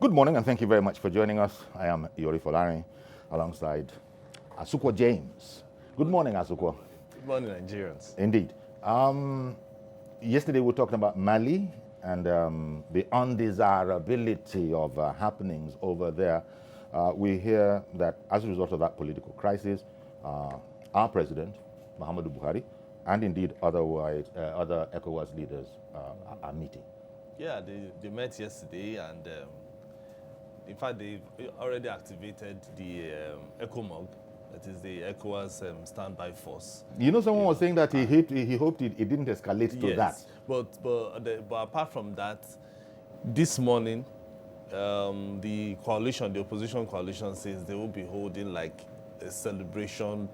Good morning and thank you very much for joining us. I am Yori Folari alongside Asukwa James. Good morning, Asukwa. Good morning, Nigerians. Indeed. Yesterday we were talking about Mali and the undesirability of happenings over there. We hear that as a result of that political crisis, our president, Muhammadu Buhari, and indeed other ECOWAS leaders are meeting. Yeah, they met yesterday, and in fact, they've already activated the ECOMOG, that is the ECOWAS standby force. You know, someone was saying that he hoped it didn't escalate to that. But apart from that, this morning, the opposition coalition says they will be holding like a celebration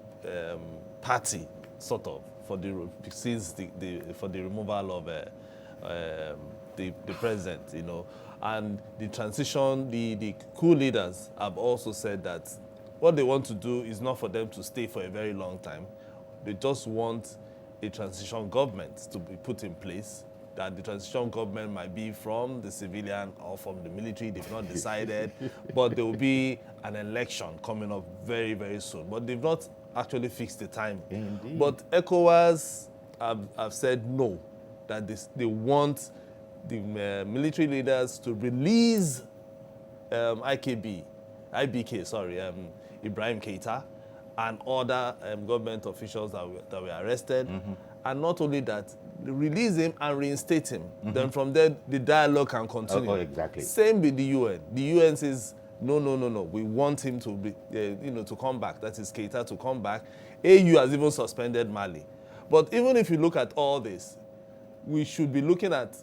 party, sort of, for the removal of the president, you know. And the transition, the coup leaders have also said that what they want to do is not for them to stay for a very long time. They just want a transition government to be put in place, that the transition government might be from the civilian or from the military. They've not decided, but there will be an election coming up very, very soon. But they've not actually fixed the time. Indeed. But ECOWAS have said no, that they want the military leaders to release Ibrahim Keita and other government officials that were arrested. Mm-hmm. And not only that, release him and reinstate him. Mm-hmm. Then from there, the dialogue can continue. Oh, exactly. Same with the UN. The UN says, no. We want him to be, to come back. That is Keita to come back. AU has even suspended Mali. But even if you look at all this, we should be looking at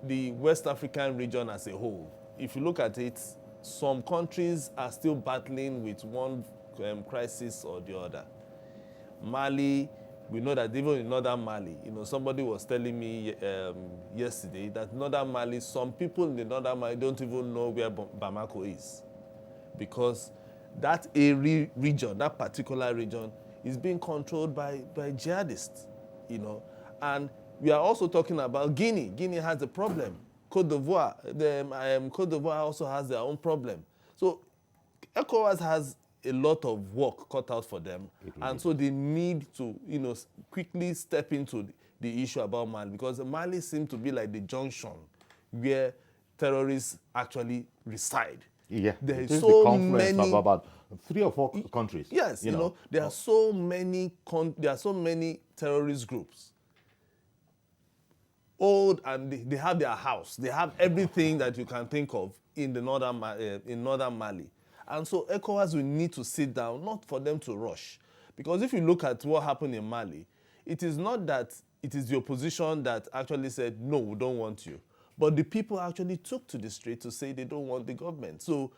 the West African region as a whole. If you look at it, some countries are still battling with one crisis or the other. Mali, we know that even in northern Mali, somebody was telling me yesterday that northern Mali, some people in the northern Mali don't even know where Bamako is, because that region, that particular region, is being controlled by jihadists, and we are also talking about Guinea. Guinea has a problem. Côte d'Ivoire also has their own problem. So ECOWAS has a lot of work cut out for them, and so they need to, quickly step into the issue about Mali, because Mali seems to be like the junction where terrorists actually reside. Yeah, there is so the confluence many of about 3 or 4 countries. Yes, there are so many terrorist groups. Old, and they have their house. They have everything that you can think of in the northern Mali. And so ECOWAS will need to sit down, not for them to rush. Because if you look at what happened in Mali, it is not that it is the opposition that actually said, no, we don't want you. But the people actually took to the street to say they don't want the government. So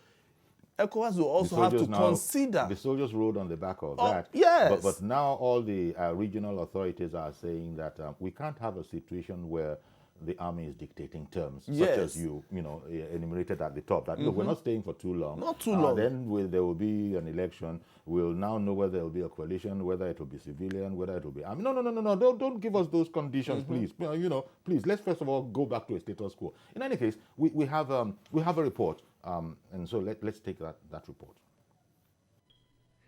ECOWAS will also have to consider. The soldiers rode on the back of that. Yes. But now all the regional authorities are saying that we can't have a situation where the army is dictating terms, such as you enumerated at the top. That look, we're not staying for too long. Not too long. Then there will be an election. We'll now know whether there will be a coalition, whether it will be civilian, whether it will be army. No. Don't give us those conditions, please. Please. Let's first of all go back to a status quo. In any case, we have a report. And so let's take that report.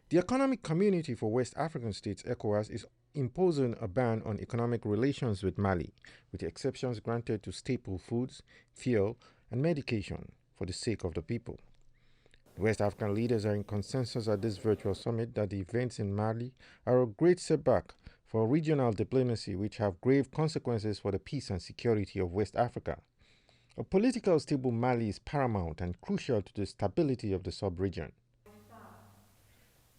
The Economic Community for West African States, ECOWAS, is imposing a ban on economic relations with Mali, with exceptions granted to staple foods, fuel, and medication for the sake of the people. The West African leaders are in consensus at this virtual summit that the events in Mali are a great setback for regional diplomacy, which have grave consequences for the peace and security of West Africa. A politically stable Mali is paramount and crucial to the stability of the sub-region.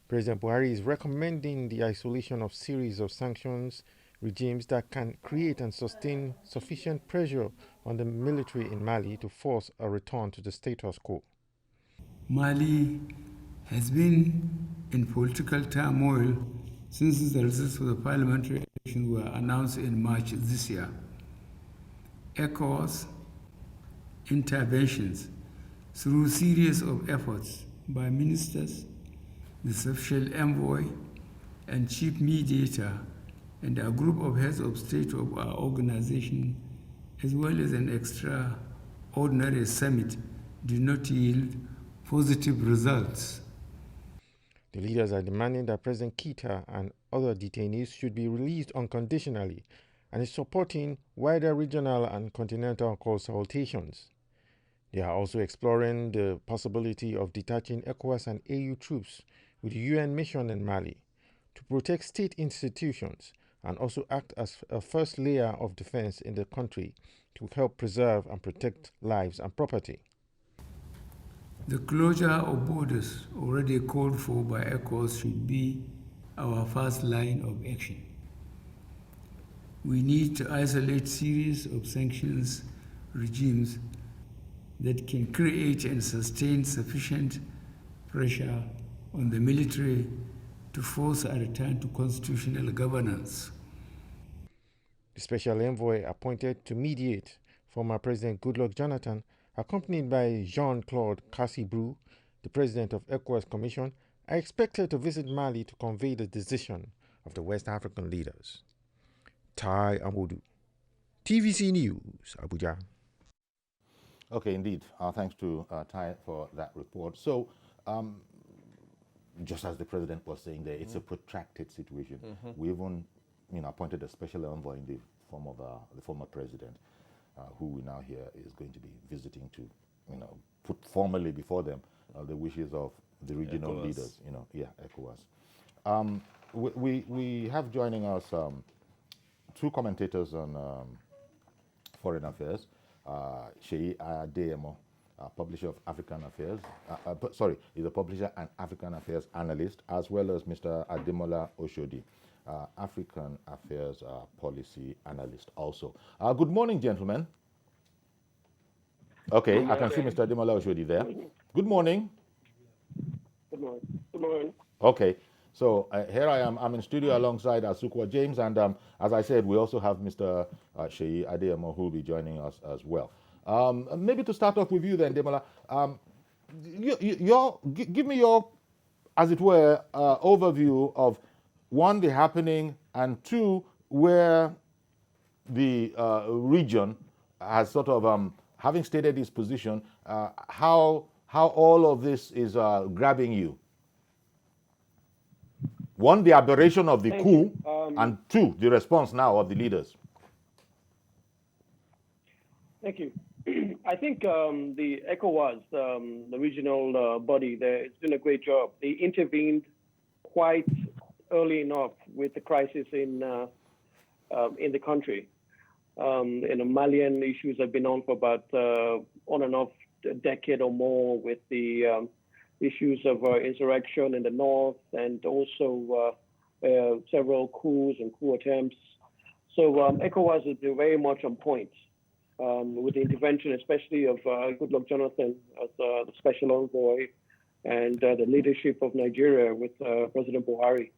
President Buhari is recommending the isolation of series of sanctions regimes that can create and sustain sufficient pressure on the military in Mali to force a return to the status quo. Mali has been in political turmoil since the results of the parliamentary elections were announced in March this year. ECOWAS interventions through a series of efforts by ministers, the special envoy, and chief mediator, and a group of heads of state of our organization, as well as an extraordinary summit did not yield positive results. The leaders are demanding that President Keita and other detainees should be released unconditionally and is supporting wider regional and continental consultations. They are also exploring the possibility of detaching ECOWAS and AU troops with the UN mission in Mali to protect state institutions and also act as a first layer of defense in the country to help preserve and protect lives and property. The closure of borders already called for by ECOWAS should be our first line of action. We need to isolate series of sanctions regimes that can create and sustain sufficient pressure on the military to force a return to constitutional governance. The special envoy appointed to mediate, former President Goodluck Jonathan, accompanied by Jean-Claude Cassibrou, the president of ECOWAS Commission, are expected to visit Mali to convey the decision of the West African leaders. Tai Amodu, TVC News, Abuja. Okay, indeed. Thanks to Tai for that report. So, just as the president was saying there, it's a protracted situation. We even, appointed a special envoy in the form of the former president, who we now hear is going to be visiting to, put formally before them the wishes of the regional ECOWAS. leaders. ECOWAS. We have joining us two commentators on foreign affairs. Sheyi Adeyemo, publisher of African Affairs, is a publisher and African Affairs analyst, as well as Mr. Ademola Oshodi, African Affairs policy analyst also. Good morning, gentlemen. Okay, I can see Mr. Ademola Oshodi there. Good morning. Good morning. Good morning. Okay, so here I am. I'm in studio alongside Asukwa James, and as I said, we also have Mr. Sheyi Adeyemo, who will be joining us as well. Maybe to start off with you then, Demola, give me your, as it were, overview of, one, the happening, and two, where the region has sort of, having stated its position, how all of this is grabbing you. One, the aberration of the coup, and two, the response now of the leaders. Thank you. I think the ECOWAS, the regional body there, has done a great job. They intervened quite early enough with the crisis in the country. Malian issues have been on for about on and off a decade or more, with the issues of insurrection in the north, and also several coups and coup attempts. So ECOWAS is very much on point with the intervention, especially of Goodluck Jonathan as the special envoy, and the leadership of Nigeria with President Buhari.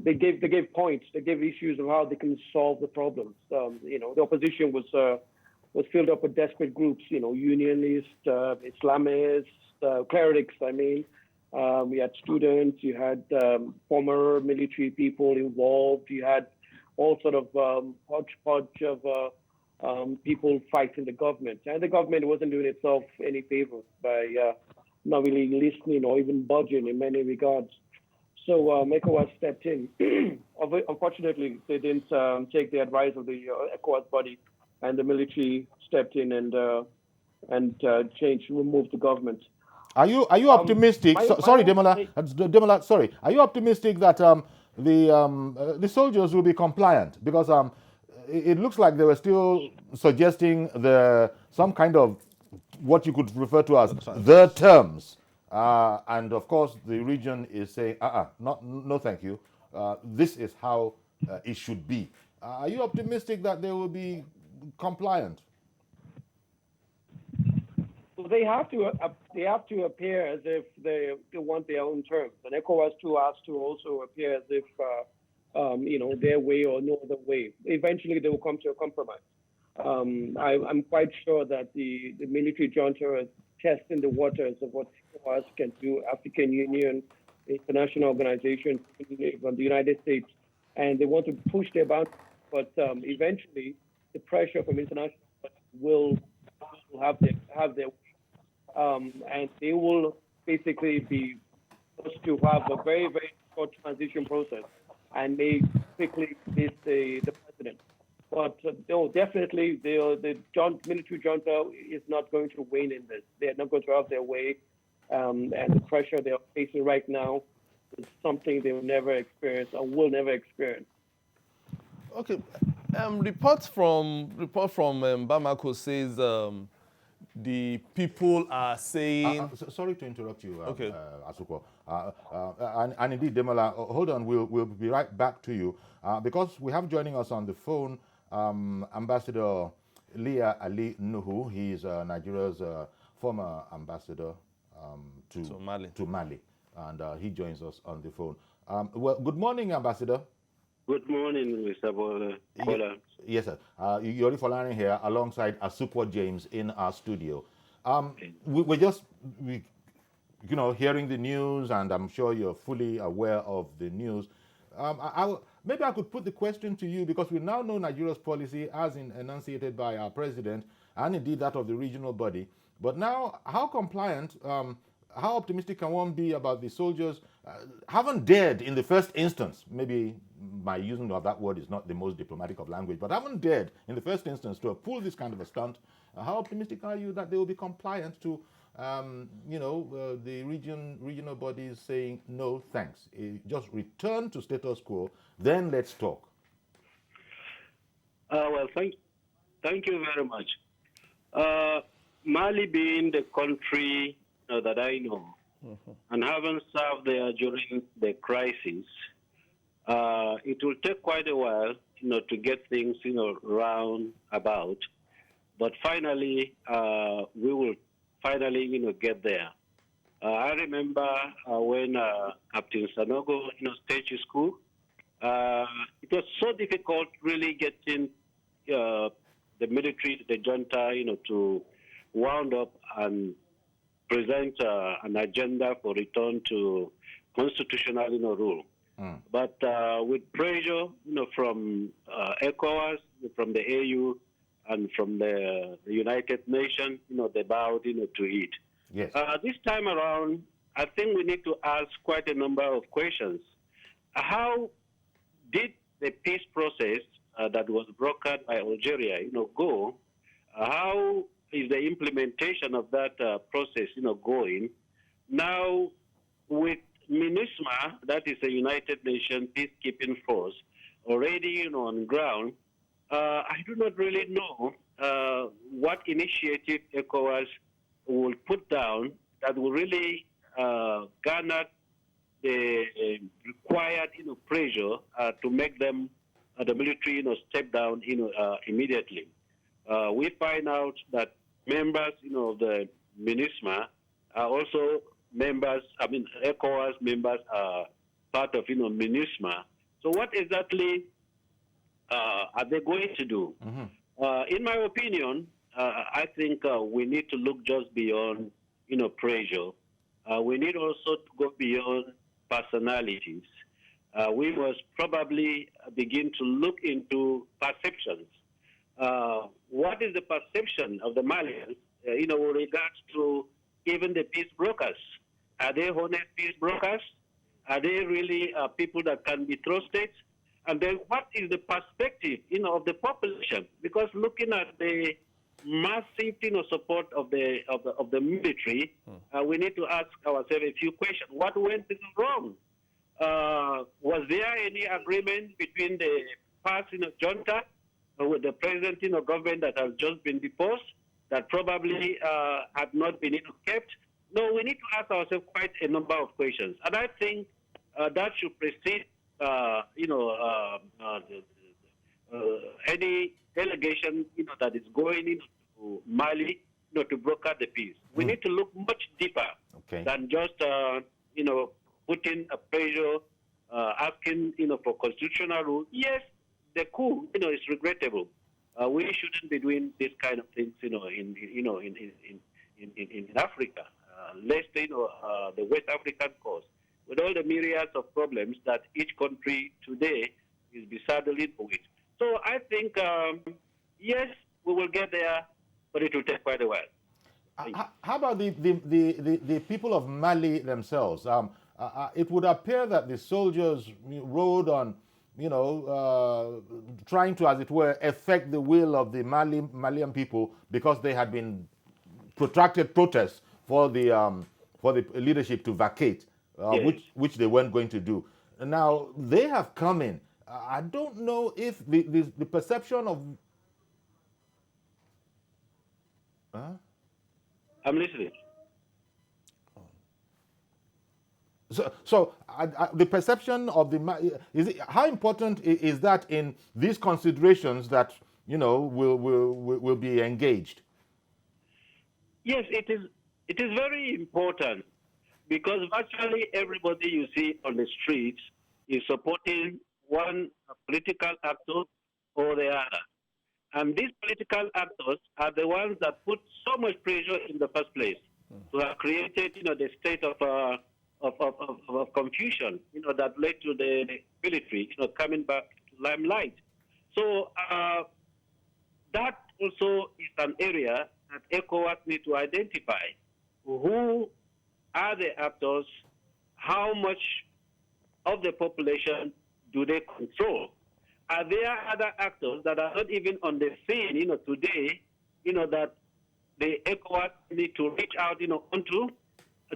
They gave points, they gave issues of how they can solve the problems. The opposition was filled up with desperate groups, unionists, Islamists, clerics, I mean. We had students, you had former military people involved, you had all sort of hodgepodge of people fighting the government. And the government wasn't doing itself any favor by not really listening or even budging in many regards. So ECOWAS stepped in. Unfortunately, they didn't take the advice of the ECOWAS body, and the military stepped in and removed the government. Are you optimistic? Sorry, Demola. Sorry. Are you optimistic that the soldiers will be compliant? Because it looks like they were still suggesting some kind of what you could refer to as the terms, and of course the region is saying, no, thank you. This is how it should be. Are you optimistic that they will be compliant? They have to appear as if they want their own terms, and ECOWAS too has to also appear as if their way or no other way. Eventually, they will come to a compromise. I'm quite sure that the military junta is testing the waters of what ECOWAS can do, African Union, international organizations, from the United States, and they want to push their boundaries. But eventually, the pressure from international will have their way. and they will basically be supposed to have a very, very short transition process, and they quickly replace the president. But no, definitely the military junta is not going to win in this. They're not going to have their way, and the pressure they're facing right now is something they will never experience or will never experience. Okay, report from Bamako says the people are saying. Sorry to interrupt you, Okay. Asuko. And indeed, Demola, hold on, we'll be right back to you. Because we have joining us on the phone Ambassador Leah Ali Nuhu. He is Nigeria's former ambassador to Mali. And he joins us on the phone. Well, good morning, Ambassador. Good morning, Mr. Bola. Yes, sir. Yori Folani here alongside Asukwa James in our studio. We're just hearing the news, and I'm sure you're fully aware of the news. Maybe I could put the question to you, because we now know Nigeria's policy as enunciated by our president, and indeed that of the regional body. But now, how compliant, how optimistic can one be about the soldiers haven't dared in the first instance, maybe my using of that word is not the most diplomatic of language, but haven't dared in the first instance to have pulled this kind of a stunt? How optimistic are you that they will be compliant to the regional bodies saying no thanks, just return to status quo, then let's talk? Well, thank you very much. Mali being the country that I know, and having served there during the crisis, it will take quite a while, to get things, round about. But finally, we will finally, get there. I remember when Captain Sanogo, stayed to school, it was so difficult really getting the military, the junta, to wound up and present an agenda for return to constitutional, rule. But with pressure, from ECOWAS, from the AU, and from the United Nations, they bowed, to it. Yes. This time around, I think we need to ask quite a number of questions. How did the peace process that was brokered by Algeria, go? How is the implementation of that process, going? Now, with MINUSMA, that is a United Nations peacekeeping force, already, on ground, I do not really know what initiative ECOWAS will put down that will really garner the required, pressure to make them, the military, step down, immediately. We find out that members, of the MINUSMA are also members. ECOWAS members are part of, MINUSMA. So what exactly are they going to do? In my opinion, I think we need to look just beyond, pressure. We need also to go beyond personalities. We must probably begin to look into perceptions. What is the perception of the Malians, with regards to even the peace brokers? Are they honest peace brokers? Are they really people that can be trusted? And then what is the perspective, of the population? Because looking at the massive, support of the military, we need to ask ourselves a few questions. What went wrong? Was there any agreement between the past, junta with the present, government that has just been deposed that probably had not been kept? No, we need to ask ourselves quite a number of questions, and I think that should precede, any delegation, that is going into Mali, to broker the peace. We need to look much deeper than just, putting a pressure, asking, for constitutional rule. Yes, the coup, is regrettable. We shouldn't be doing this kind of things, in Africa. Let's say, the West African coast, with all the myriads of problems that each country today is besaddling with. So I think, yes, we will get there, but it will take quite a while. How about the people of Mali themselves? It would appear that the soldiers rode on, trying to, as it were, affect the will of the Malian people because they had been protracted protests for the leadership to vacate, Yes. which they weren't going to do. Now they have come in. I don't know if the perception of I'm listening. So the perception of how important is that in these considerations that will be engaged? Yes, it is. It is very important because virtually everybody you see on the streets is supporting one political actor or the other. And these political actors are the ones that put so much pressure in the first place to have created, the state of confusion, that led to the military, coming back to limelight. So that also is an area that ECOWAS need to identify. Who are the actors? How much of the population do they control? Are there other actors that are not even on the scene, today, that the ECOWAS need to reach out, onto?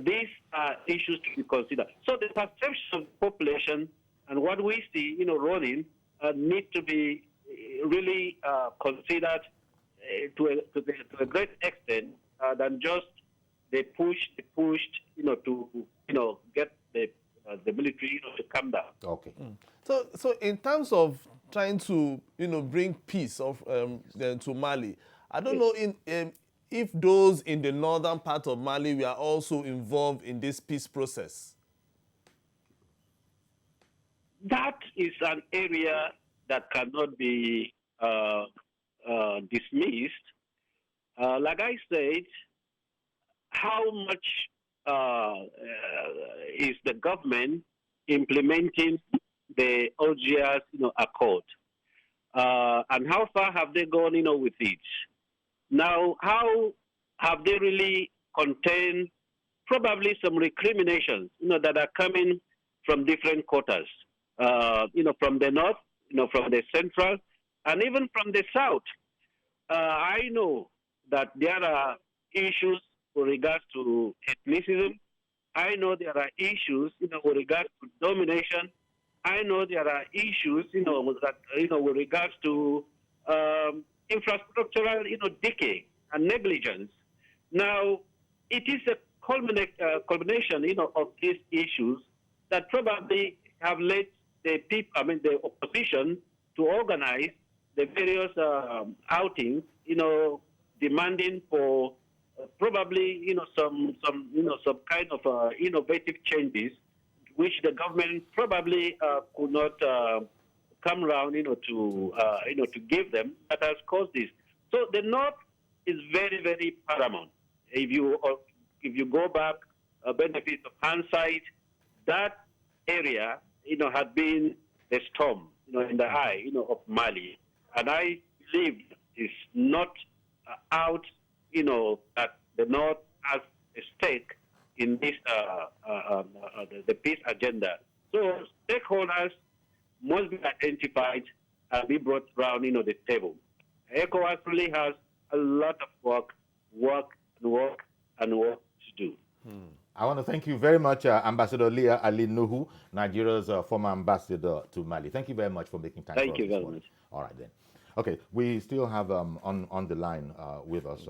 These are issues to be considered. So the perception of the population and what we see, running, need to be really considered to a great extent than just they pushed, to get the military, to come down. Okay. So in terms of trying to bring peace to Mali, I don't know if those in the northern part of Mali were also involved in this peace process. That is an area that cannot be dismissed. Like I said, how much is the government implementing the Algiers, accord, and how far have they gone, with it? Now, how have they really contained probably some recriminations, that are coming from different quarters, from the north, from the central, and even from the south? I know that there are issues with regards to ethnicism. I know there are issues, with regards to domination. I know there are issues, with regards to infrastructural, decay and negligence. Now, it is a culmination, of these issues that probably have led the opposition to organize the various outings, demanding for probably, some kind of innovative changes, which the government probably could not come around, to give them, that has caused this. So the North is very, very paramount. If you go back, benefit of hindsight, that area, had been the storm, in the eye, of Mali, and I believe it's not out, that the North has a stake in this the peace agenda. So stakeholders must be identified and be brought around, the table. ECOWAS really has a lot of work to do. I want to thank you very much, Ambassador Leah Ali Nuhu, Nigeria's former ambassador to Mali. Thank you very much for making time for us. Thank you very much. All right, then. Okay, we still have on the line with us.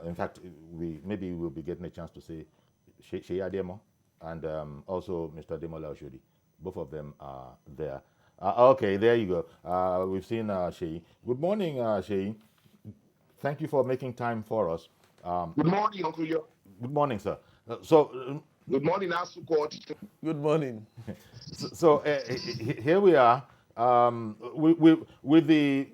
In fact, maybe we'll be getting a chance to say Sheyi Ademo and also Mr. Demola Oshodi. Both of them are there. Okay, there you go. We've seen Sheyi. Good morning, Sheyi. Thank you for making time for us. Good morning, Uncle Yo. Good morning, sir. Good morning, Asukot. Good morning. Here we are with the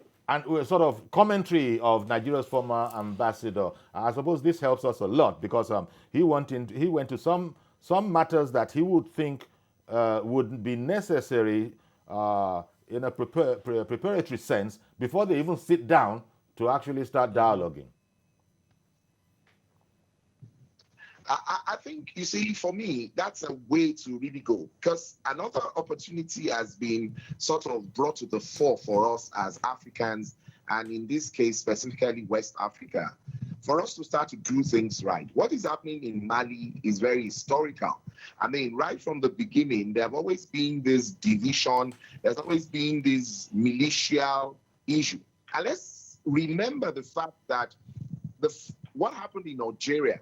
sort of commentary of Nigeria's former ambassador. I suppose this helps us a lot because he went to some matters that he would think would be necessary in a preparatory sense before they even sit down to actually start dialoguing. I think, you see, for me, that's a way to really go, because another opportunity has been sort of brought to the fore for us as Africans, and in this case, specifically West Africa, for us to start to do things right. What is happening in Mali is very historical. I mean, right from the beginning, there have always been this division, there's always been this militia issue. And let's remember the fact that what happened in Algeria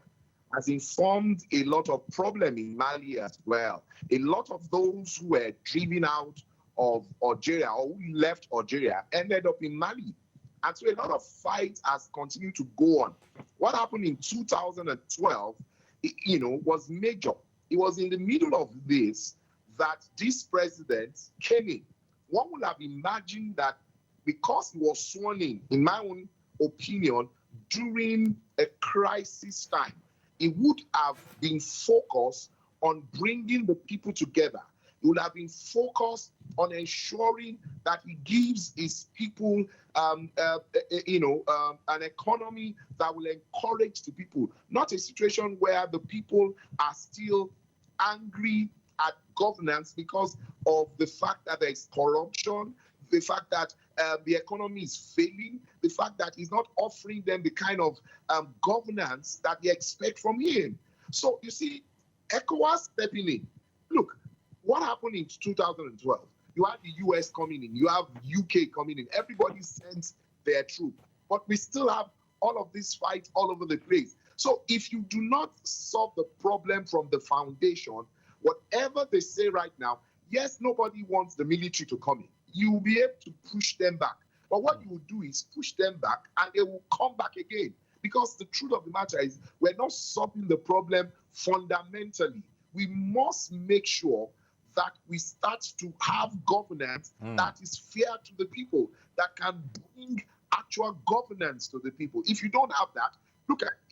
has informed a lot of problem in Mali as well. A lot of those who were driven out of Algeria or who left Algeria ended up in Mali. And so a lot of fights has continued to go on. What happened in 2012, was major. It was in the middle of this that this president came in. One would have imagined that because he was sworn in my own opinion, during a crisis time, it would have been focused on bringing the people together. It would have been focused on ensuring that he gives his people, an economy that will encourage the people, not a situation where the people are still angry at governance because of the fact that there is corruption, the fact that the economy is failing, the fact that he's not offering them the kind of governance that they expect from him. So you see, ECOWAS stepping in. Look, what happened in 2012? You have the US coming in, you have UK coming in, everybody sends their troop, but we still have all of these fights all over the place. So if you do not solve the problem from the foundation, whatever they say right now, yes, nobody wants the military to come in. You will be able to push them back. But what you will do is push them back and they will come back again. Because the truth of the matter is we're not solving the problem fundamentally. We must make sure that we start to have governance that is fair to the people, that can bring actual governance to the people. If you don't have that,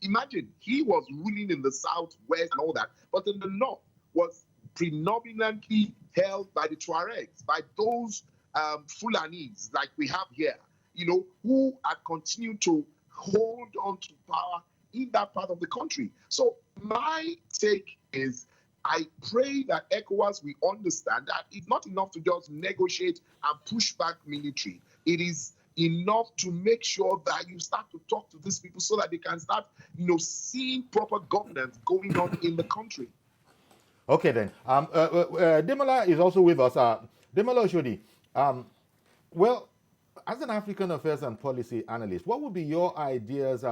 imagine he was ruling in the south, west, and all that, but in the north was predominantly held by the Tuaregs, by those Fulanis like we have here, who are continuing to hold on to power in that part of the country. So my take is, I pray that ECOWAS will understand that it's not enough to just negotiate and push back military. It is enough to make sure that you start to talk to these people so that they can start, seeing proper governance going on in the country. Okay, then. Demola is also with us. Demola Oshodi, well, as an African affairs and policy analyst, what would be your ideas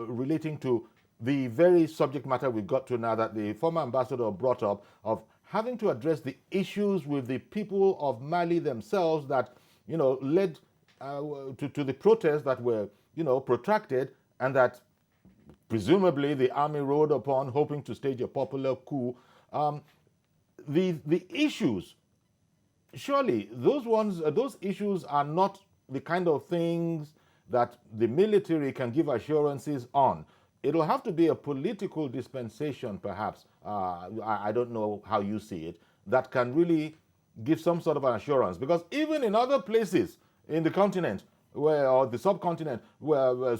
relating to the very subject matter we got to now that the former ambassador brought up, of having to address the issues with the people of Mali themselves that, led to the protests that were, protracted, and that presumably the army rode upon, hoping to stage a popular coup. The issues, surely those issues are not the kind of things that the military can give assurances on. It'll have to be a political dispensation, perhaps. I don't know how you see it, that can really give some sort of an assurance. Because even in other places in the continent, or the subcontinent,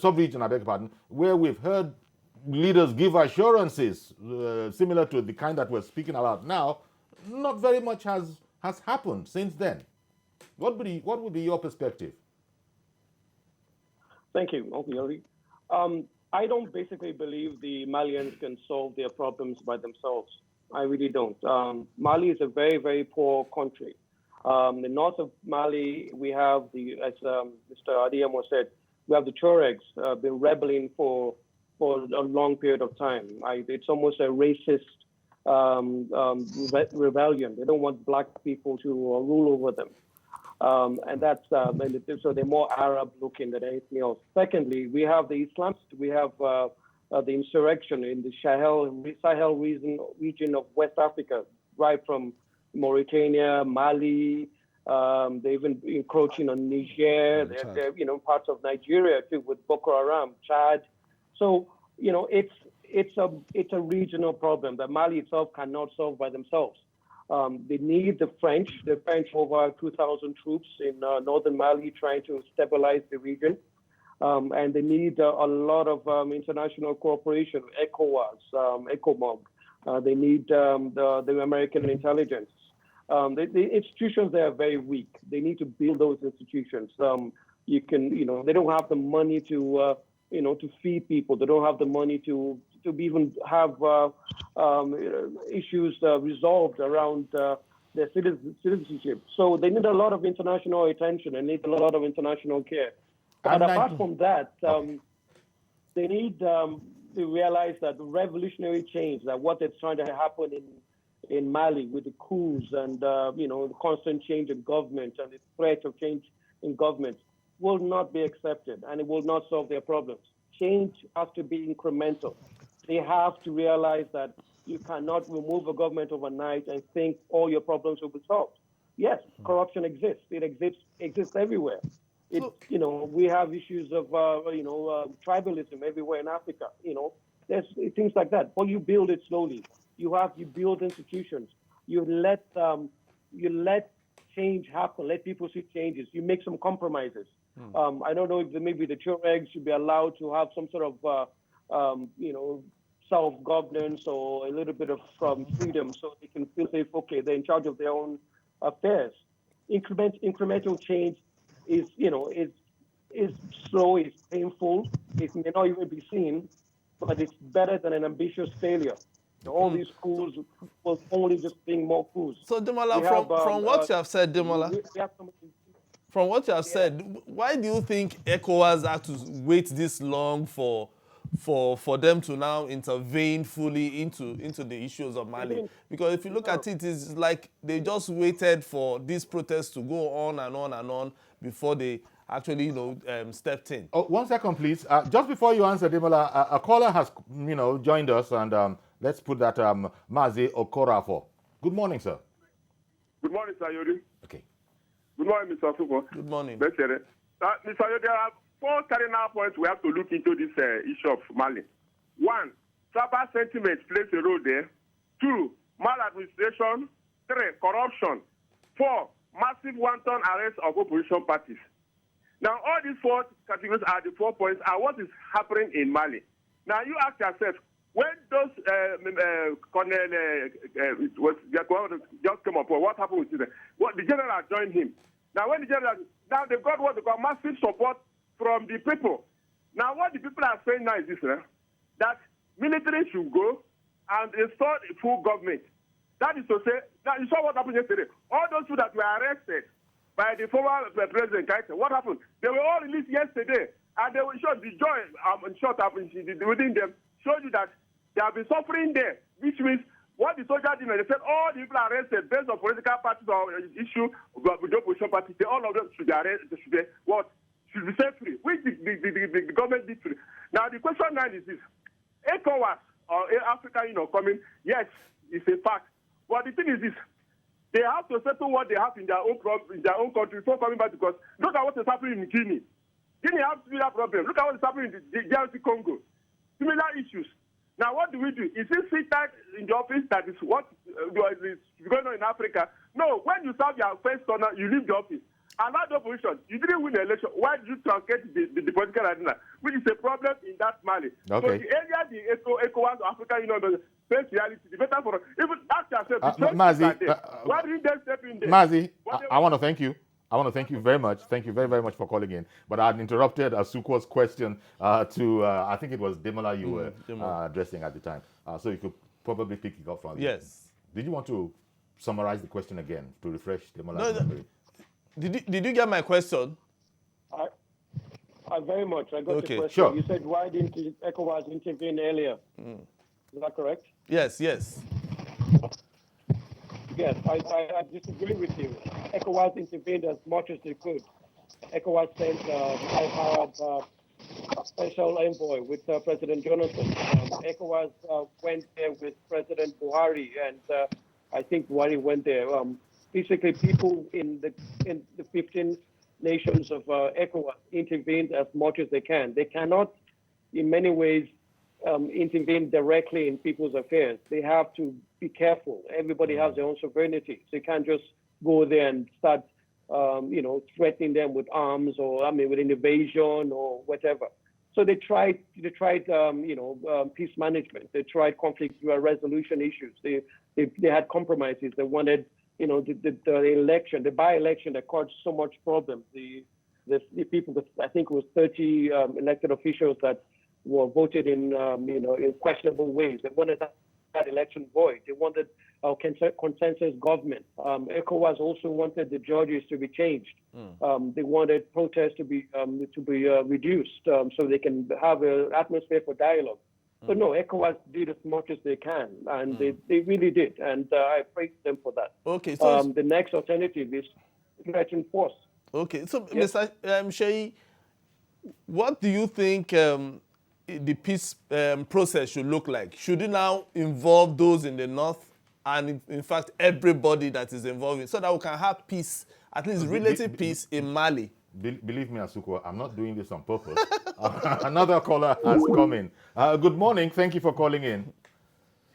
sub-region, I beg your pardon, where we've heard leaders give assurances similar to the kind that we're speaking about now, not very much has happened since then. What would be your perspective? Thank you, Uncle Yori. I don't basically believe the Malians can solve their problems by themselves. I really don't. Mali is a very, very poor country. The north of Mali, we have as Mr. Adiyemo said, we have the Tuaregs been rebelling for a long period of time. It's almost a racist rebellion. They don't want black people to rule over them. And that's so they're more Arab looking than anything else. Secondly, we have the Islamists, we have the insurrection in the Sahel region of West Africa, right from Mauritania, Mali. They're even encroaching on Niger. They're parts of Nigeria too, with Boko Haram, Chad. So it's a regional problem that Mali itself cannot solve by themselves. They need the French over 2,000 troops in northern Mali trying to stabilize the region. and they need a lot of international cooperation, ECOWAS, ECOMOG. They need the American intelligence. The institutions there are very weak. They need to build those institutions. They don't have the money to, to feed people. They don't have the money to even have issues resolved around their citizenship. So they need a lot of international attention and need a lot of international care. But apart from that, they need to realize that the revolutionary change, that what is trying to happen in Mali with the coups and the constant change in government and the threat of change in government will not be accepted, and it will not solve their problems. Change has to be incremental. They have to realize that you cannot remove a government overnight and think all your problems will be solved. Yes, corruption exists. It exists everywhere. We have issues of tribalism everywhere in Africa. There's things like that. But you build it slowly. You build institutions. You let change happen. Let people see changes. You make some compromises. I don't know if maybe the Tuaregs should be allowed to have some sort of self-governance or a little bit of freedom, so they can feel safe. Okay, they're in charge of their own affairs. Incremental change is slow, it's painful, it may not even be seen, but it's better than an ambitious failure. All these coups will only just bring more coups. So, Demola, from what you have said, Demola, from what you have said, why do you think ECOWAS had to wait this long for them to now intervene fully into the issues of Mali? Because if you look at it, it's like they just waited for these protests to go on and on and on before they actually, stepped in. Oh, 1 second, please. Just before you answer, Demola, a caller has, joined us, and let's put that Mazi Okorafor. Good morning, sir. Good morning, Sir Yori. Okay. Good morning, Mr. Fuko. Good morning. Mr. Yori, there are 4 cardinal points we have to look into this issue of Mali. 1, tribal sentiment plays a role there. 2, maladministration. 3, corruption. 4, massive wanton arrest of opposition parties. Now, all these 4 categories are the 4 points are what is happening in Mali. Now, you ask yourself, when those Colonel just came up, what happened with them? The general joined him. Now, they've got what they call massive support from the people. Now, what the people are saying now is this, that military should go and install a full government. That is to say, that you saw what happened yesterday. All those people that were arrested by the former President Kaita, what happened? They were all released yesterday, and they will show the joy within them, showed you that they have been suffering there, which means what the soldiers did, they said all the people arrested based on political parties or issue with the opposition parties, all of them should be arrested, should be set free, which the government did free. Now the question now is this: ECOWAS or Africa, coming, yes, it's a fact. But the thing is this: they have to settle what they have in their own country before coming back, because look at what is happening in Guinea. Guinea has similar problems. Look at what is happening in the DRC Congo. Similar issues. Now, what do we do? Is it sit tight in the office that is what is going on in Africa? No, when you serve your first turn, you leave the office. Allow the opposition. You didn't win the election. Why did you truncate the political arena? Which is a problem in that Mali. Okay. So the area the ECOWAS African Union face reality, the better for even ask yourself. Mazi, why didn't they step in there? Mazi, I want to thank you. I want to thank you very much. Thank you very, very much for calling in. But I had interrupted Asuko's question to, I think it was Demola you were addressing at the time. So you could probably pick it up from you. Yes. Did you want to summarize the question again to refresh Demola's memory? Did you get my question? Very much. I got the question. Sure. You said, why didn't ECOWAS intervene earlier? Is that correct? Yes. Yes, I disagree with you. ECOWAS intervened as much as they could. ECOWAS sent high-powered special envoy with President Jonathan. ECOWAS went there with President Buhari, and I think Buhari went there. Basically, people in the 15 nations of ECOWAS intervened as much as they can. They cannot, in many ways, intervene directly in people's affairs. They have to be careful. Everybody has their own sovereignty. So you can't just go there and start threatening them with arms or, with an invasion or whatever. So they tried peace management. They tried conflict resolution issues. They had compromises. They wanted, the election, the by-election that caused so much problems. The people, I think it was 30 elected officials that were voted in questionable ways. They wanted that election void. They wanted a consensus government. ECOWAS also wanted the judges to be changed. They wanted protests to be reduced so they can have an atmosphere for dialogue. But no, ECOWAS did as much as they can, and they really did, and I praise them for that. Okay, so the next alternative is threatened force. Okay, so Mr. Sheyi, what do you think the peace process should look like? Should it now involve those in the north and, in fact, everybody that is involved in, so that we can have peace, at least relative peace in Mali? Believe me, Asuko, I'm not doing this on purpose. Another caller has come in. Good morning. Thank you for calling in.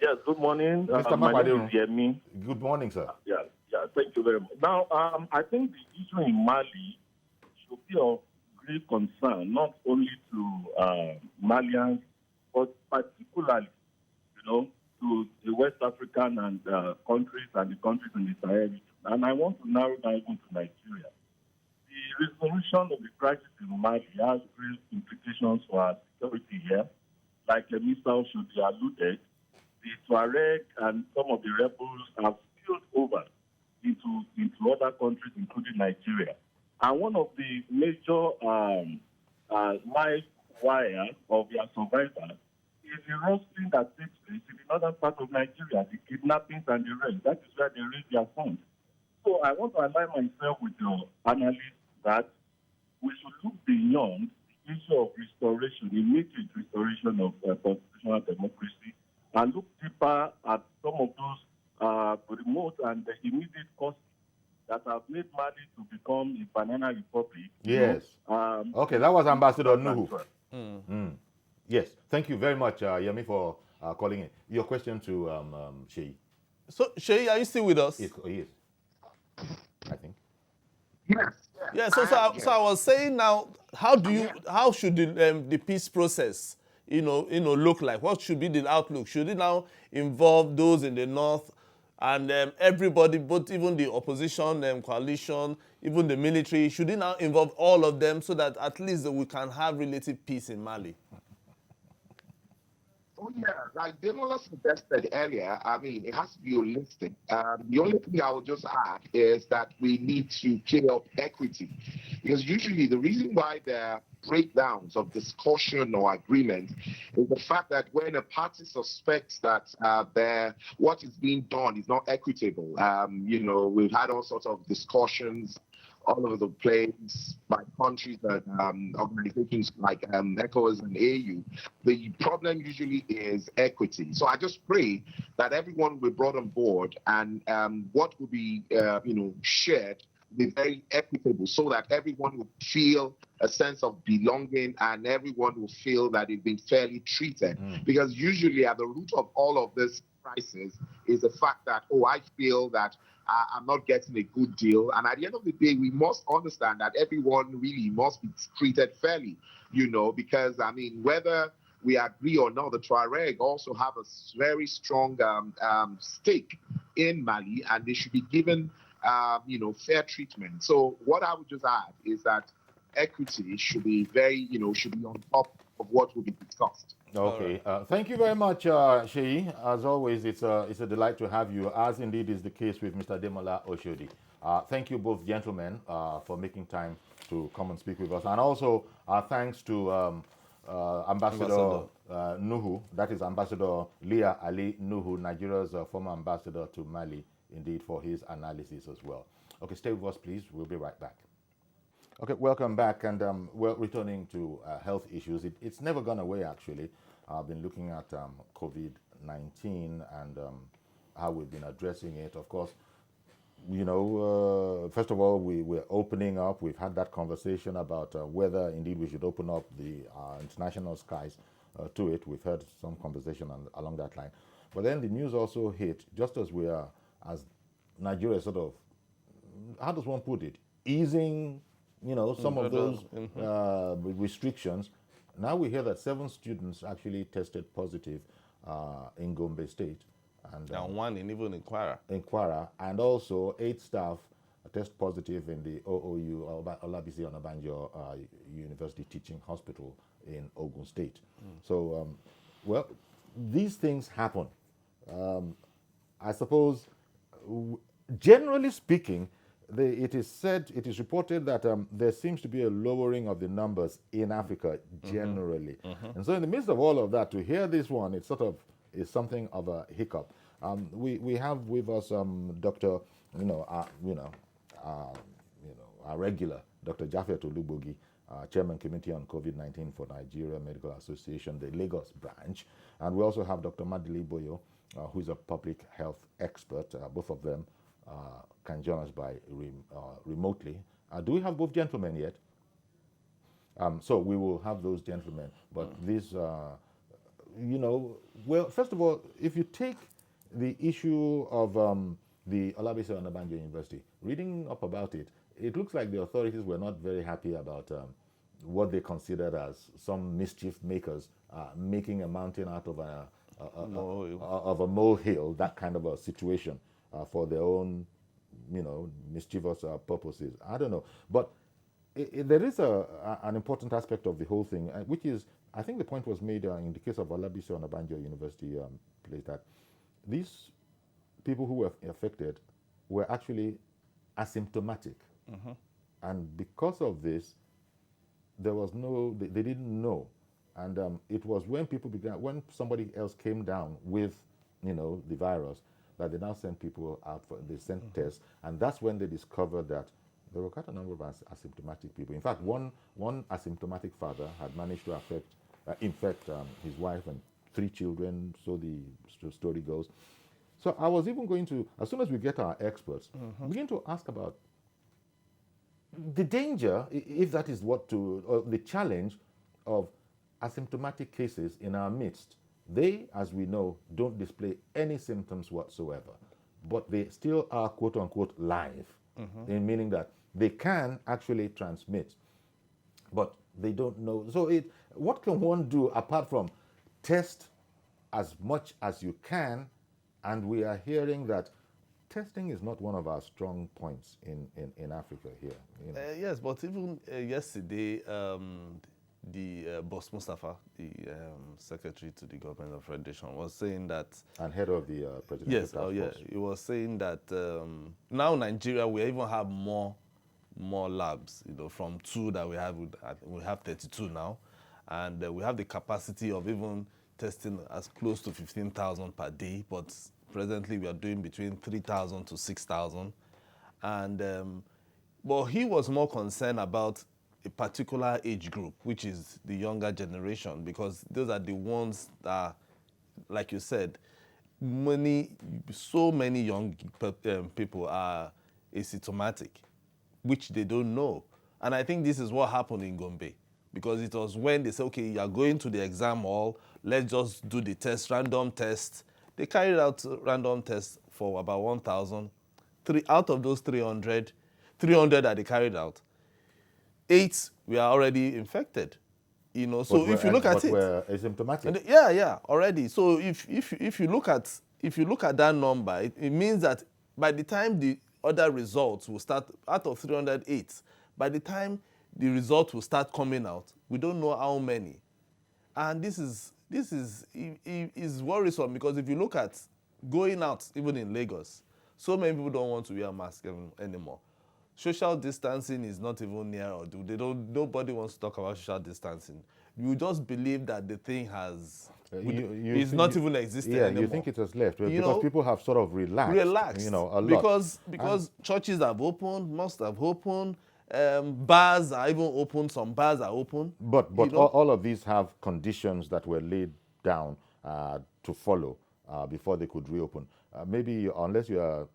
Yes, good morning. Mr. My name is Yemi. Good morning, sir. Yeah, thank you very much. Now, I think the issue in Mali should be of great concern, not only to Malians, but particularly, to the West African and countries and the countries in the Sahel region. And I want to narrow down even to Nigeria. The resolution of the crisis in Mali has great implications for our security here. Like Mr. Oshodi alluded, the Tuareg and some of the rebels have spilled over into other countries, including Nigeria. And one of the major life wire of their survivors is the rustling that takes place in the northern part of Nigeria, the kidnappings and the rest. That is where they raise their funds. So I want to align myself with your analyst that we should look beyond the issue of restoration, immediate restoration of constitutional democracy, and look deeper at some of those remote and immediate causes that have made Mali to become a banana republic. Yes. Okay, that was Ambassador Nuhu. Yes, thank you very much, Yemi, for calling in. Your question to Sheyi. So, Sheyi, are you still with us? Yes, I think. Yes. Yeah, so I was saying now, how should the peace process, look like? What should be the outlook? Should it now involve those in the north and everybody, both even the opposition coalition, even the military? Should it now involve all of them so that at least we can have relative peace in Mali? Oh, yeah, like Demola suggested earlier, it has to be holistic. The only thing I would just add is that we need to clear up equity. Because usually the reason why there are breakdowns of discussion or agreement is the fact that when a party suspects that what is being done is not equitable, we've had all sorts of discussions all over the place by countries and organizations like ECOWAS and AU. The problem usually is equity. So I just pray that everyone will be brought on board and what will be shared will be very equitable so that everyone will feel a sense of belonging and everyone will feel that they've been fairly treated. Because usually at the root of all of this crisis is the fact that, I feel that I'm not getting a good deal. And at the end of the day, we must understand that everyone really must be treated fairly, because, whether we agree or not, the Tuareg also have a very strong stake in Mali, and they should be given, fair treatment. So what I would just add is that equity should be should be on top of what will be discussed. Okay, thank you very much, Sheyi. As always, it's a delight to have you, as indeed is the case with Mr. Demola Oshodi. Thank you both gentlemen for making time to come and speak with us. And also, thanks to Ambassador Nuhu, that is Ambassador Leah Ali Nuhu, Nigeria's former ambassador to Mali, indeed, for his analysis as well. Okay, stay with us, please. We'll be right back. Okay, welcome back, and we're returning to health issues. It's never gone away, actually. I've been looking at COVID-19 and how we've been addressing it. Of course, first of all, we're opening up. We've had that conversation about whether indeed we should open up the international skies to it. We've had some conversation along that line. But then the news also hit, just as we are, as Nigeria sort of, how does one put it, easing, some of those restrictions. Now we hear that 7 students actually tested positive in Gombe State. And one even in Kwara. In Kwara, and also 8 staff test positive in the OOU, Olabisi Onabanjo University Teaching Hospital in Ogun State. So, well, these things happen. I suppose, generally speaking, it is reported that there seems to be a lowering of the numbers in Africa generally. And so in the midst of all of that, to hear this one, it sort of is something of a hiccup. We have with us Dr. Our regular Dr. Japhet Olubogi, Chairman Committee on COVID-19 for Nigeria Medical Association, the Lagos branch, and we also have Dr. Madili Boyo, who is a public health expert. Both of them can join us by remotely. Do we have both gentlemen yet? So we will have those gentlemen. But this, well, first of all, if you take the issue of the Olabisi Onabanjo University, reading up about it, it looks like the authorities were not very happy about what they considered as some mischief makers making a mountain out of a molehill, that kind of a situation for their own, mischievous purposes. I don't know. But there is an important aspect of the whole thing, which is, I think the point was made in the case of Olabisi Onabanjo University place, that these people who were affected were actually asymptomatic. And because of this, there was they didn't know. And it was when when somebody else came down with, the virus, that they now sent people out they sent tests. And that's when they discovered that there were quite a number of asymptomatic people. In fact, one asymptomatic father had managed to infect his wife and 3 children, so the story goes. So I was even going to, as soon as we get our experts, begin to ask about the danger, if that is or the challenge of asymptomatic cases in our midst. They, as we know, don't display any symptoms whatsoever, but they still are quote unquote live, in meaning that they can actually transmit, but they don't know. So what can one do apart from test as much as you can? And we are hearing that testing is not one of our strong points in Africa here. Yes, but even yesterday, the Boss Mustafa, the secretary to the government of Federation, was saying that... And head of the presidential task force. Yes, he was saying that now Nigeria, we even have more labs, from 2 that we have 32 now, and we have the capacity of even testing as close to 15,000 per day, but presently we are doing between 3,000 to 6,000. And but he was more concerned about a particular age group, which is the younger generation, because those are the ones that, like you said, so many young people are asymptomatic, which they don't know. And I think this is what happened in Gombe, because it was when they said, okay, you are going to the exam hall, let's just do the test, random test. They carried out random tests for about 1,000. Out of those 300 that they carried out, 8 were already infected. So if you look at it, were asymptomatic. Yeah, already. So if you look at that number, it means that by the time the other results will start, out of 308, by the time the result will start coming out, we don't know how many. And this is worrisome, because if you look at going out, even in Lagos, so many people don't want to wear a mask anymore. Social distancing is not even near, or nobody wants to talk about social distancing. You just believe that the thing has is not even existing anymore. You think it has left, because people have sort of relaxed. A lot. Because churches have opened, mosques have opened, bars are even open. Some bars are open. But all of these have conditions that were laid down to follow before they could reopen. Maybe unless you are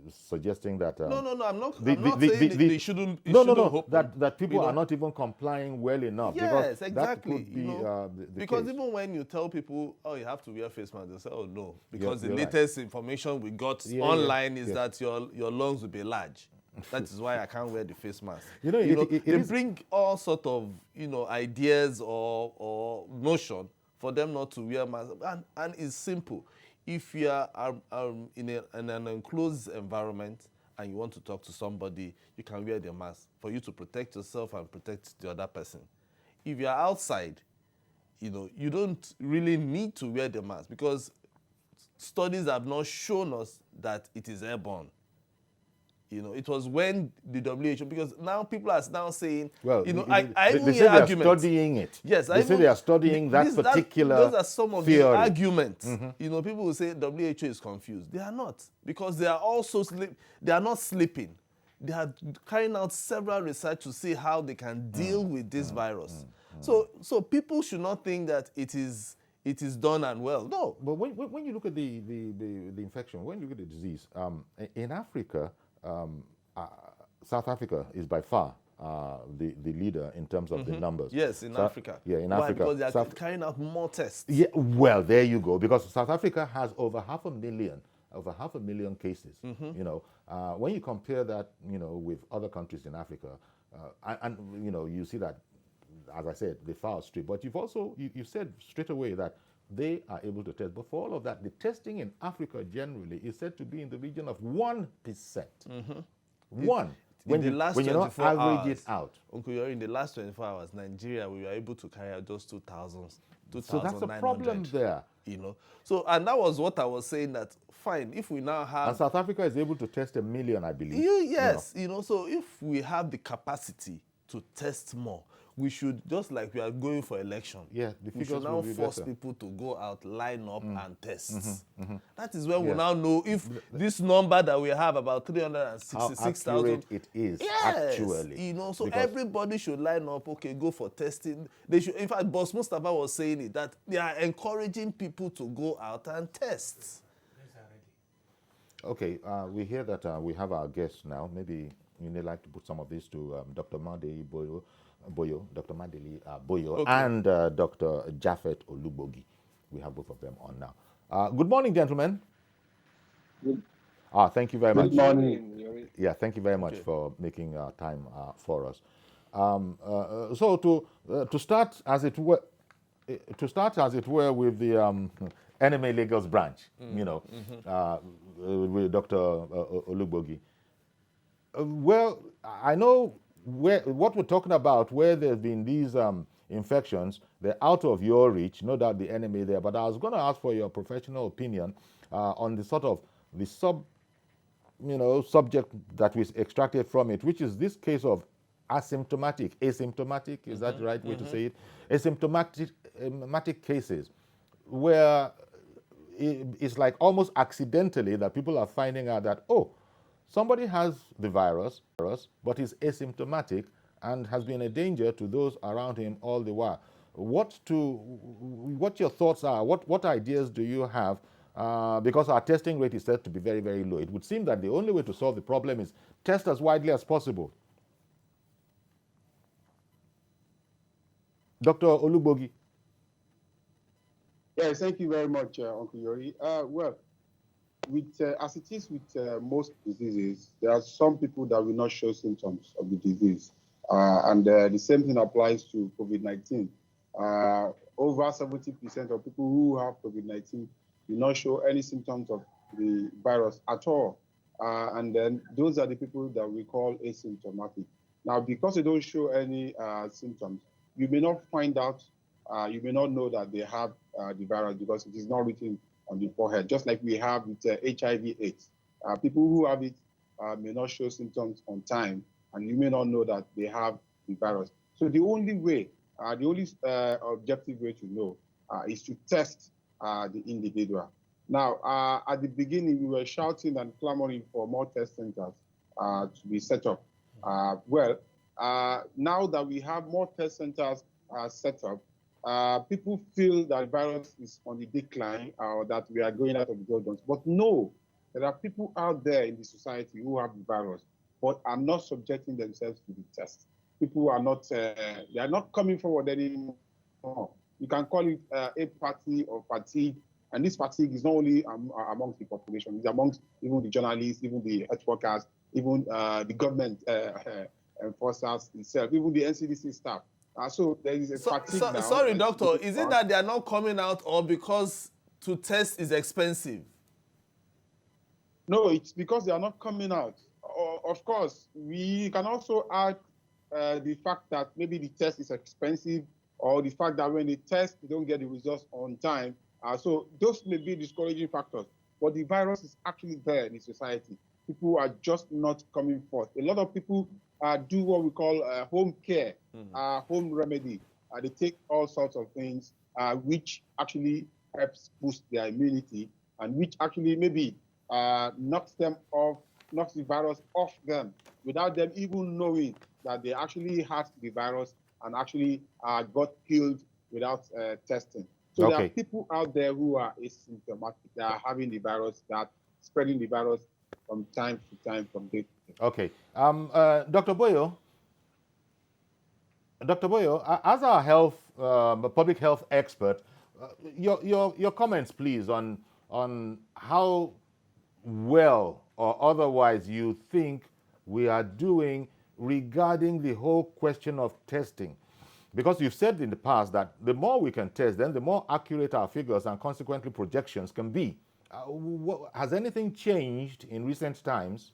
suggesting that no, I'm not saying they shouldn't open. That people are not even complying well enough. Yes, exactly. That could be because case. Even when you tell people, oh, you have to wear face mask, they say, oh no, because the latest information we got online is that your lungs will be large. That is why I can't wear the face mask. You know, They bring all sort of, ideas or notion for them not to wear masks. And it's simple. If you are in an enclosed environment and you want to talk to somebody, you can wear the mask for you to protect yourself and protect the other person. If you are outside, you don't really need to wear the mask because studies have not shown us that it is airborne. It was when the WHO, because now people are now saying, well, I they say they are studying it. Yes, they say they are studying that particular those are some of theory. the arguments. People will say WHO is confused. They are not, because they are also they are not sleeping. They are carrying out several research to see how they can deal with this virus. So people should not think that it is done and well. No. But when you look at the infection, when you look at the disease, in Africa, South Africa is by far the leader in terms of the numbers. Yes, in Africa. Yeah, in Why? Africa. Because they are carrying out more tests. Yeah, well, there you go. Because South Africa has over half a million cases. When you compare that, with other countries in Africa, and you see that, as I said, they far outstrip. But you've also you said straight away that they are able to test. But for all of that, the testing in Africa generally is said to be in the region of 1%. One. When you not average it out. Uncle Yori, in the last 24 hours, Nigeria, we were able to carry out just 2,000. So that's a problem there. So, and that was what I was saying, that fine, if we now have... And South Africa is able to test 1 million, I believe. Yes, so if we have the capacity to test more, we should, just like we are going for election, we should now force people to go out, line up and test. That is when we now know if this number that we have, about 366,000, it is actually. So everybody should line up, go for testing. They should, in fact, Boss Mustafa was saying it, that they are encouraging people to go out and test. Okay, we hear that we have our guests now. Maybe you may like to put some of this to Dr. Madeli Dr. Madeli Boyo, and Dr. Japhet Olubogi. We have both of them on now. Good morning, gentlemen. Thank you very much. Good morning. Yeah, thank you very much for making time for us. So to start as it were, with the NMA Lagos branch, with Dr. Olubogi. Well, I know what we're talking about, where there's been these infections, they're out of your reach, no doubt the enemy there, but I was going to ask for your professional opinion on the sort of the subject that was extracted from it, which is this case of asymptomatic, is that the right way to say it? Asymptomatic cases, where it's like almost accidentally that people are finding out that, somebody has the virus, but is asymptomatic and has been a danger to those around him all the while. What your thoughts are? What ideas do you have? Because our testing rate is said to be very, very low. It would seem that the only way to solve the problem is test as widely as possible. Dr. Olubogi. Yes, thank you very much, Uncle Yori. Well, as it is with most diseases, there are some people that will not show symptoms of the disease. And the same thing applies to COVID-19. Over 70% of people who have COVID-19 will not show any symptoms of the virus at all. And then those are the people that we call asymptomatic. Now, because they don't show any symptoms, you may not find out, you may not know that they have the virus because it is not written on the forehead, just like we have with HIV/AIDS. People who have it may not show symptoms on time, and you may not know that they have the virus. So the only way, the only objective way to know is to test the individual. Now, at the beginning, we were shouting and clamoring for more test centers to be set up. Now that we have more test centers set up, people feel that virus is on the decline or that we are going out of the doldrums. But no, there are people out there in the society who have the virus, but are not subjecting themselves to the test. People are not, they are not coming forward anymore. You can call it apathy or fatigue, And this fatigue is not only amongst the population, it's amongst even the journalists, even the health workers, even the government enforcers itself, even the NCDC staff. So there is a fatigue now. Sorry, doctor, is it that they are not coming out or because to test is expensive? No, it's because they are not coming out. Of course, we can also add the fact that maybe the test is expensive, or the fact that when they test, they don't get the results on time. So those may be discouraging factors. But the virus is actually there in the society. People are just not coming forth. A lot of people do what we call home care, home remedy. They take all sorts of things which actually helps boost their immunity, and which actually maybe knocks the virus off them without them even knowing that they actually had the virus and actually got killed without testing. So there are people out there who are asymptomatic, they are having the virus, that spreading the virus from time to time, from day to day. Okay. Dr. Boyo, as our health, public health expert, your comments, please, on how well or otherwise you think we are doing regarding the whole question of testing. Because you've said in the past that the more we can test, then the more accurate our figures and consequently projections can be. Has anything changed in recent times?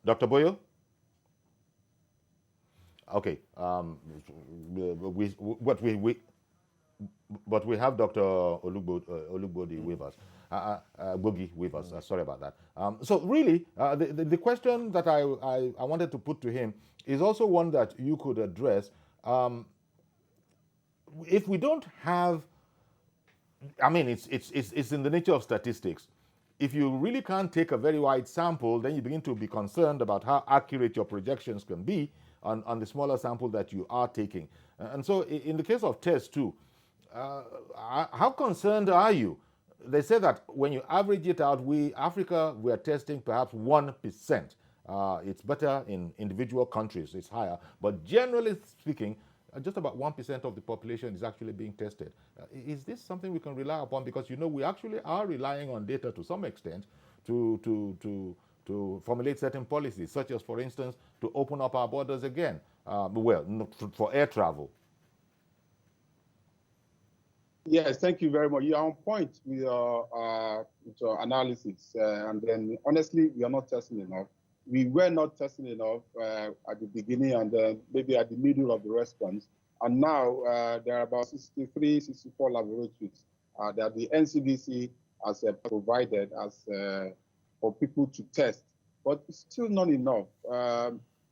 Dr. Boyo? Okay. But we have Dr. Olugbodi with us. Gogi with us. Sorry about that. So really, the question that I wanted to put to him is also one that you could address. If we don't have, I mean, it's in the nature of statistics. If you really can't take a very wide sample, then you begin to be concerned about how accurate your projections can be on the smaller sample that you are taking. And so in the case of tests too, how concerned are you? They say that when you average it out, Africa, we are testing perhaps 1%. It's better in individual countries, it's higher. But generally speaking, just about 1% of the population is actually being tested. Is this something we can rely upon? Because, you know, we actually are relying on data to some extent to formulate certain policies, such as, for instance, to open up our borders again, for air travel. Yes, thank you very much. You are on point with your analysis. And then, honestly, we are not testing enough. We were not testing enough at the beginning and maybe at the middle of the response. And now there are about 63, 64 laboratories that the NCDC has provided as for people to test. But it's still not enough.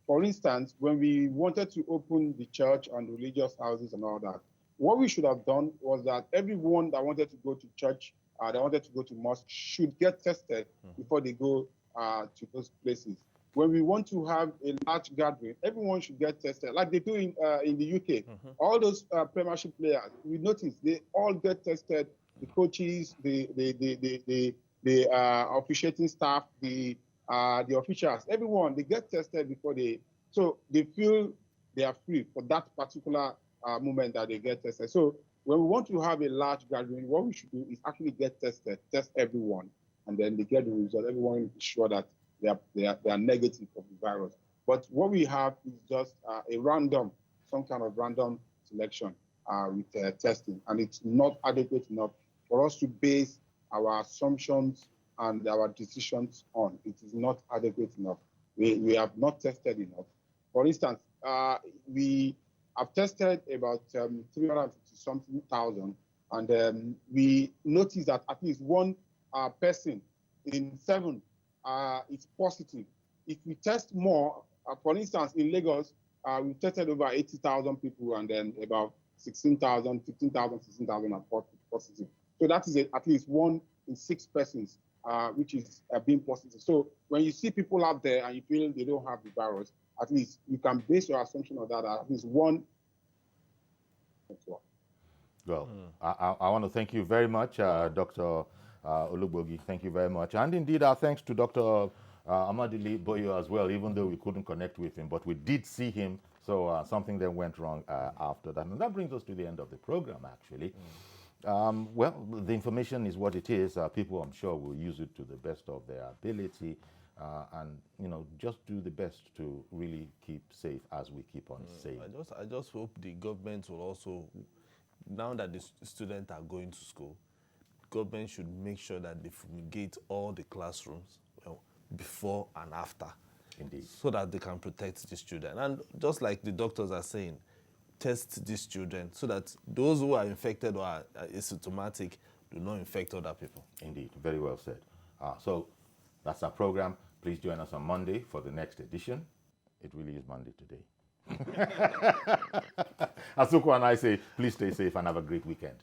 For instance, when we wanted to open the church and religious houses and all that, what we should have done was that everyone that wanted to go to church, that wanted to go to mosque, should get tested before they go to those places. When we want to have a large gathering, everyone should get tested, like they do in the UK. All those Premiership players, we notice they all get tested. The coaches, the officiating staff, the officials, everyone, they get tested before so they feel they are free for that particular moment that they get tested. So when we want to have a large gathering, what we should do is actually get tested, test everyone, and then they get the result. Everyone is sure that they are negative for the virus. But what we have is just some kind of random selection with testing, and it's not adequate enough for us to base our assumptions and our decisions on. It is not adequate enough. We have not tested enough. For instance, we have tested about 350-something thousand, and we noticed that at least one person in 7 is positive. If we test more, for instance, in Lagos, we tested over 80,000 people, and then about 16,000, 15,000, 16,000 are positive. So that is at least 1 in 6 persons, which is being positive. So when you see people out there and you feel they don't have the virus, at least you can base your assumption on that at least 1. Well, I want to thank you very much, Dr. Olugbogi. Thank you very much. And indeed, our thanks to Dr. Amadili Boyo as well, even though we couldn't connect with him, but we did see him, so something then went wrong after that. And that brings us to the end of the program, actually. Well, the information is what it is. People, I'm sure, will use it to the best of their ability, and just do the best to really keep safe as we keep on saying. I just hope the government will also, now that the students are going to school, government should make sure that they fumigate all the classrooms before and after. Indeed. So that they can protect these children. And just like the doctors are saying, test these children so that those who are infected or are asymptomatic do not infect other people. Indeed, very well said. So that's our program. Please join us on Monday for the next edition. It really is Monday today. Asuku and I say, please stay safe and have a great weekend.